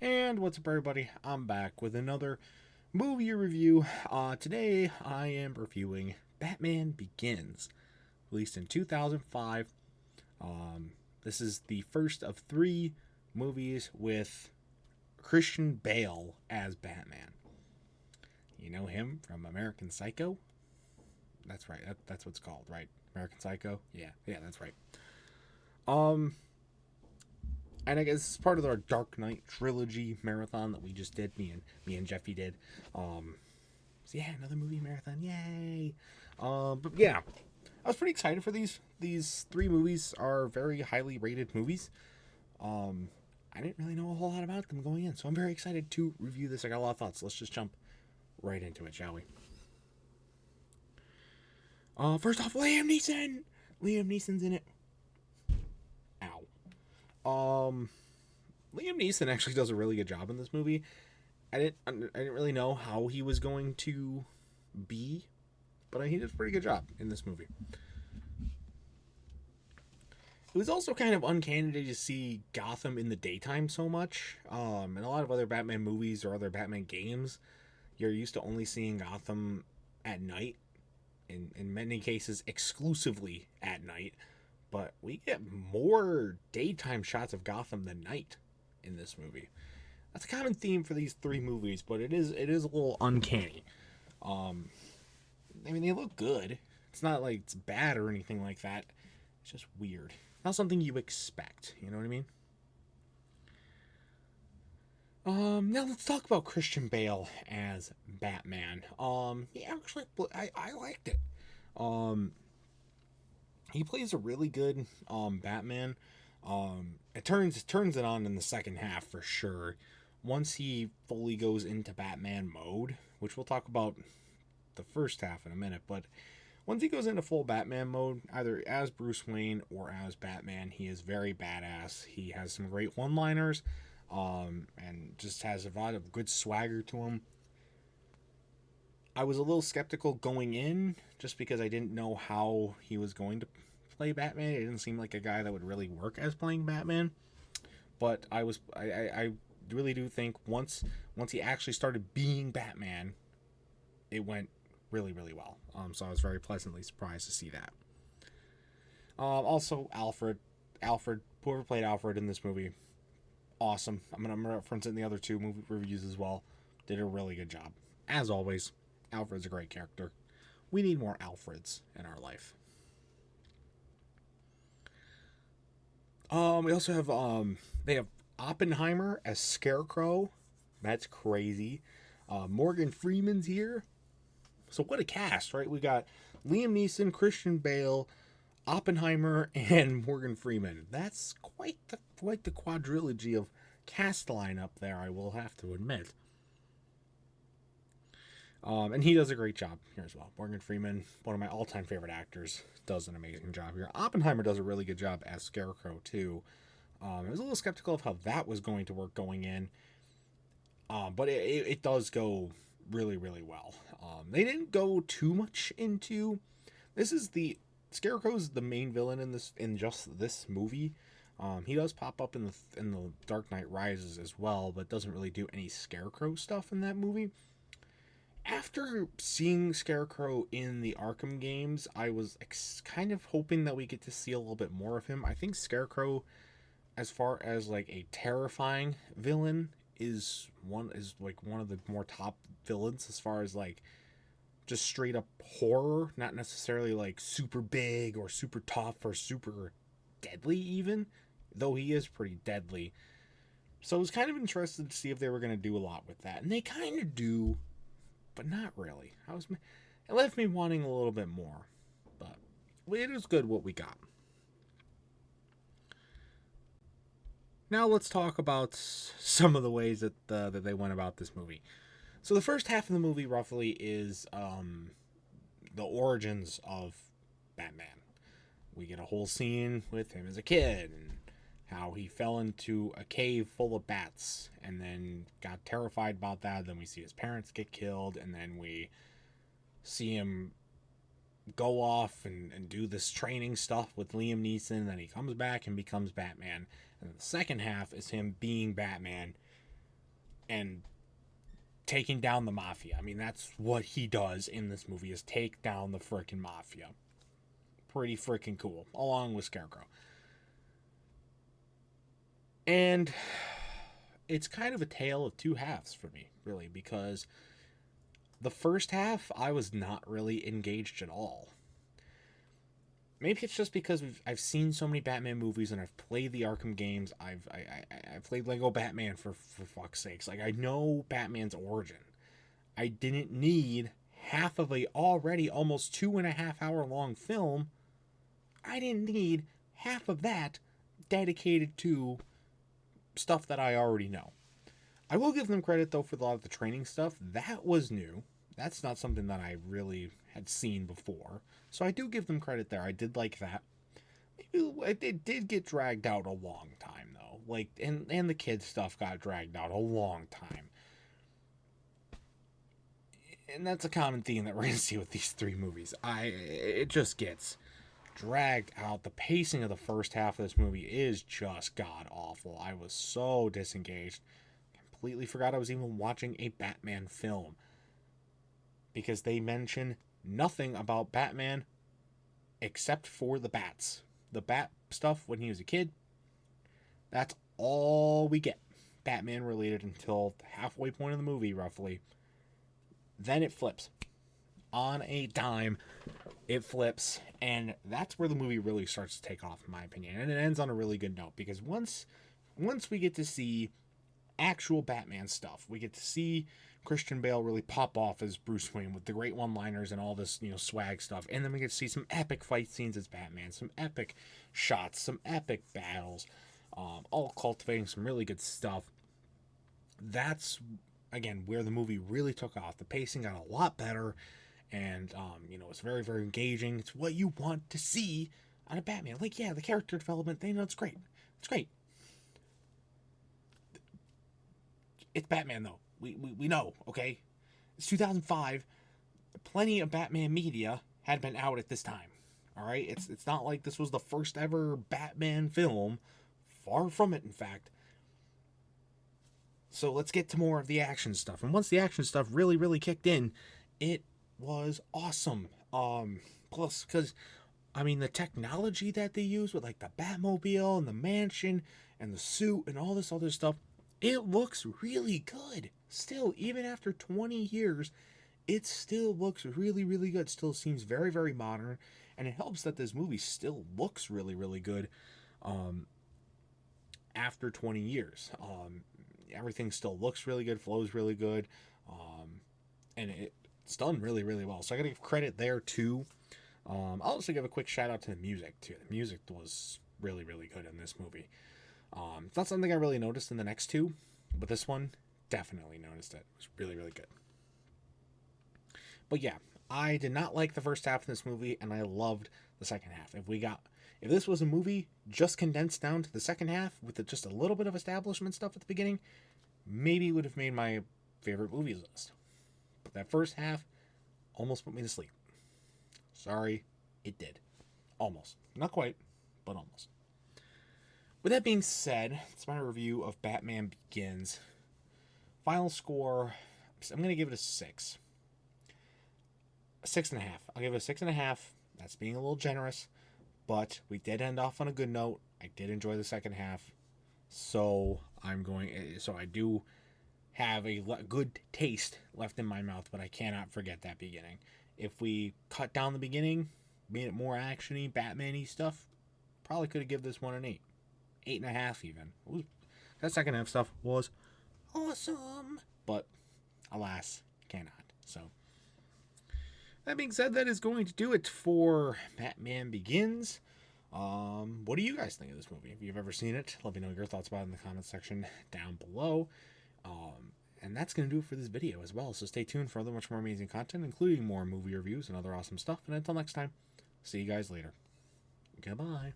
And what's up, everybody? I'm back with another movie review. Today I am reviewing Batman Begins, released in 2005. This is the first of three movies with Christian Bale as Batman. You know him from American Psycho? That's right. That's what it's called, right? American Psycho? Yeah, that's right. Um, and I guess it's part of our Dark Knight trilogy marathon that we just did. Me and Jeffy did. So yeah, another movie marathon, yay! But yeah, I was pretty excited for these. These three movies are very highly rated movies. I didn't really know a whole lot about them going in, so I'm very excited to review this. I got a lot of thoughts. Let's just jump right into it, shall we? First off, Liam Neeson. Liam Neeson's in it. Ow. Liam Neeson actually does a really good job in this movie. I didn't really know how he was going to be, but he did a pretty good job in this movie. It was also kind of uncanny to see Gotham in the daytime so much. In a lot of other Batman movies or other Batman games, you're used to only seeing Gotham at night. In many cases, exclusively at night. But we get more daytime shots of Gotham than night in this movie. That's a common theme for these three movies, but it is a little uncanny. I mean, they look good. It's not like it's bad or anything like that. It's just weird. Not something you expect. You know what I mean? Now let's talk about Christian Bale as Batman. Yeah, actually, I liked it. He plays a really good Batman. It turns it on in the second half for sure. Once he fully goes into Batman mode, which we'll talk about the first half in a minute, but once he goes into full Batman mode, either as Bruce Wayne or as Batman, he is very badass. He has some great one-liners, and just has a lot of good swagger to him. I was a little skeptical going in, just because I didn't know how he was going to play Batman. It didn't seem like a guy that would really work as playing Batman. But I really do think once he actually started being Batman, it went really, really well. So I was very pleasantly surprised to see that. Also, Alfred, whoever played Alfred in this movie, awesome. I'm gonna reference it in the other two movie reviews as well. Did a really good job. As always, Alfred's a great character. We need more Alfreds in our life. We also have they have Oppenheimer as Scarecrow. That's crazy. Morgan Freeman's here. So what a cast, right? We got Liam Neeson, Christian Bale, Oppenheimer, and Morgan Freeman. That's quite the quadrilogy of cast lineup there, I will have to admit. And he does a great job here as well. Morgan Freeman, one of my all-time favorite actors, does an amazing job here. Oppenheimer does a really good job as Scarecrow, too. I was a little skeptical of how that was going to work going in. But it does go really, really well. They didn't go too much into... Scarecrow's the main villain in just this movie. He does pop up in the Dark Knight Rises as well, but doesn't really do any Scarecrow stuff in that movie. After seeing Scarecrow in the Arkham games, I was kind of hoping that we get to see a little bit more of him. I think Scarecrow, as far as like a terrifying villain, is one of the more top villains as far as like just straight up horror, not necessarily like super big or super tough or super deadly even, though he is pretty deadly. So I was kind of interested to see if they were going to do a lot with that, and they kind of do. But not really. It left me wanting a little bit more. But it is good what we got. Now let's talk about some of the ways that they went about this movie. So the first half of the movie roughly is the origins of Batman. We get a whole scene with him as a kid and how he fell into a cave full of bats and then got terrified about that. Then we see his parents get killed, and then we see him go off and do this training stuff with Liam Neeson, and then he comes back and becomes Batman. And the second half is him being Batman and taking down the mafia. I mean, that's what he does in this movie, is take down the frickin' mafia. Pretty frickin' cool, along with Scarecrow. And it's kind of a tale of two halves for me, really, because the first half, I was not really engaged at all. Maybe it's just because I've seen so many Batman movies and I've played the Arkham games. I've played Lego Batman for fuck's sakes. Like, I know Batman's origin. I didn't need half of a already almost 2.5 hour long film. I didn't need half of that dedicated to stuff that I already know. I will give them credit, though, for a lot of the training stuff. That was new. That's not something that I really had seen before. So I do give them credit there. I did like that. It did get dragged out a long time, though. Like, and the kids stuff got dragged out a long time. And that's a common theme that we're going to see with these three movies. It just gets dragged out. The pacing of the first half of this movie is just god-awful. I was so disengaged. Completely forgot I was even watching a Batman film. Because they mention nothing about Batman except for the bats. The bat stuff when he was a kid, that's all we get Batman related until the halfway point of the movie, roughly. Then it flips. On a dime, it flips, and that's where the movie really starts to take off, in my opinion. And it ends on a really good note, because once we get to see actual Batman stuff, we get to see Christian Bale really pop off as Bruce Wayne with the great one-liners and all this, swag stuff. And then we get to see some epic fight scenes as Batman, some epic shots, some epic battles, all cultivating some really good stuff. That's, again, where the movie really took off. The pacing got a lot better, and, it's very, very engaging. It's what you want to see out of Batman. Like, yeah, the character development, it's great. It's great. It's Batman, though. We know, okay? It's 2005. Plenty of Batman media had been out at this time. All right? It's not like this was the first ever Batman film. Far from it, in fact. So let's get to more of the action stuff. And once the action stuff really, really kicked in, it was awesome. Plus, because, the technology that they use with, like, the Batmobile and the mansion and the suit and all this other stuff, it looks really good. Still, even after 20 years, it still looks really, really good. Still seems very, very modern. And it helps that this movie still looks really, really good after 20 years. Everything still looks really good, flows really good. And it's done really, really well. So I got to give credit there, too. I'll also give a quick shout out to the music, too. The music was really, really good in this movie. It's not something I really noticed in the next two, but this one, definitely noticed it. It was really, really good. But yeah, I did not like the first half of this movie, and I loved the second half. If this was a movie just condensed down to the second half with just a little bit of establishment stuff at the beginning, maybe it would have made my favorite movies list. But that first half almost put me to sleep. Sorry, it did. Almost. Not quite, but almost. With that being said, it's my review of Batman Begins. Final score, I'm going to give it a 6. A 6.5. I'll give it a 6.5. That's being a little generous, but we did end off on a good note. I did enjoy the second half, so I do have a good taste left in my mouth, but I cannot forget that beginning. If we cut down the beginning, made it more action-y, Batman-y stuff, probably could have given this one an 8. 8.5 even. That second half stuff was awesome, but alas, cannot. So that being said, that is going to do it for Batman Begins. What do you guys think of this movie? If you've ever seen it, let me know your thoughts about it in the comments section down below. And that's going to do it for this video as well. So stay tuned for much more amazing content, including more movie reviews and other awesome stuff. And until next time, see you guys later. Goodbye.